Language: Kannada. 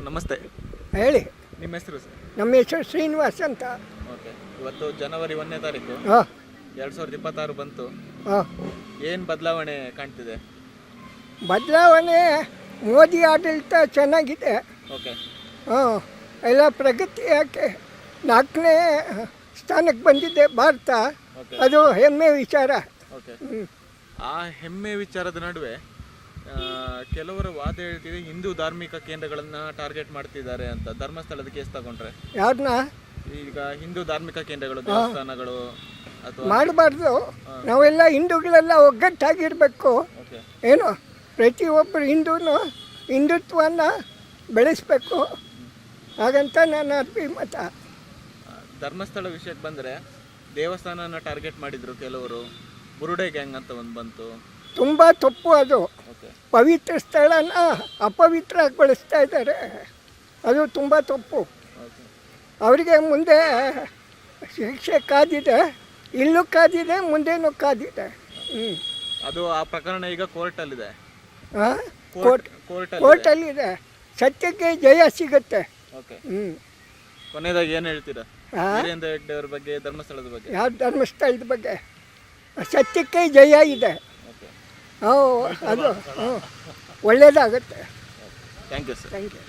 ನಮಸ್ತೆ. ಹೇಳಿ. ನಿಮ್ಮ ಹೆಸರು ಸರ್? ನಮ್ಮ ಹೆಸರು ಶ್ರೀನಿವಾಸ್ ಅಂತ. ಓಕೆ. ಇವತ್ತು ಜನವರಿ 1ನೇ ತಾರೀಕು ಹಾಂ 2026 ಬಂತು. ಹಾಂ ಏನು ಬದಲಾವಣೆ ಕಾಣ್ತಿದೆ? ಬದಲಾವಣೆ ಮೋದಿ ಆಡಳಿತ ಚೆನ್ನಾಗಿದೆ. ಓಕೆ. ಹಾಂ ಎಲ್ಲ ಪ್ರಗತಿ ಯಾಕೆ 4ನೇ ಸ್ಥಾನಕ್ಕೆ ಬಂದಿದೆ ಭಾರತ. ಓಕೆ. ಅದು ಹೆಮ್ಮೆ ವಿಚಾರ. ಓಕೆ. ಆ ಹೆಮ್ಮೆ ವಿಚಾರದ ನಡುವೆ ಕೆಲವರ ವಾದ ಹೇಳ್ತಿದೆ ಹಿಂದೂ ಧಾರ್ಮಿಕ ಕೇಂದ್ರಗಳನ್ನು ಟಾರ್ಗೆಟ್ ಮಾಡ್ತಿದ್ದಾರೆ ಅಂತ. ಧರ್ಮಸ್ಥಳದ ಕೇಸ್ ತಗೊಂಡ್ರೆ ಯಾರನ್ನ ಈಗ ಹಿಂದೂ ಧಾರ್ಮಿಕ ಕೇಂದ್ರಗಳು, ದೇವಸ್ಥಾನಗಳು ಅಥವಾ ಮಾಡಬಾರ್ದು. ನಾವೆಲ್ಲ ಹಿಂದೂಗಳೆಲ್ಲ ಒಗ್ಗಟ್ಟಾಗಿರಬೇಕು. ಓಕೆ. ಏನು ಪ್ರತಿಯೊಬ್ಬರು ಹಿಂದೂನು ಹಿಂದುತ್ವನ ಬೆಳೆಸಬೇಕು. ಹಾಗಂತ ನನ್ನ ಅಭಿಮತ. ಧರ್ಮಸ್ಥಳ ವಿಷಯಕ್ಕೆ ಬಂದರೆ ದೇವಸ್ಥಾನನ ಟಾರ್ಗೆಟ್ ಮಾಡಿದ್ರು ಕೆಲವರು. ಬುರುಡೆ ಗ್ಯಾಂಗ್ ಅಂತ ಒಂದು ಬಂತು. ತುಂಬ ತಪ್ಪು ಅದು. ಓಕೆ. ಪವಿತ್ರ ಸ್ಥಳನ ಅಪವಿತ್ರಗೊಳಿಸ್ತಾ ಇದ್ದಾರೆ. ಅದು ತುಂಬ ತಪ್ಪು. ಓಕೆ. ಅವರಿಗೆ ಮುಂದೆ ಶಿಕ್ಷೆ ಕಾದಿದೆ, ಇಲ್ಲೂ ಕಾದಿದೆ, ಮುಂದೇನೂ ಕಾದಿದೆ. ಅದು ಆ ಪ್ರಕರಣ ಈಗ ಕೋರ್ಟಲ್ಲಿದೆ. ಹಾಂ ಕೋರ್ಟಲ್ಲಿ. ಕೋರ್ಟಲ್ಲಿದೆ. ಸತ್ಯಕ್ಕೆ ಜಯ ಸಿಗುತ್ತೆ. ಓಕೆ. ಕೊನೆಯದಾಗಿ ಏನು ಹೇಳ್ತೀರಾ ವೀರೇಂದ್ರ ಹೆಗ್ಡೆ ಅವ್ರ ಬಗ್ಗೆ, ಧರ್ಮಸ್ಥಳದ ಬಗ್ಗೆ? ಯಾವ ಧರ್ಮಸ್ಥಳದ ಬಗ್ಗೆ ಸತ್ಯಕ್ಕೆ ಜಯ ಇದೆ. ಓಕೆ. ಅದು ಒಳ್ಳೆಯದಾಗುತ್ತೆ. Thank you sir. Thank you.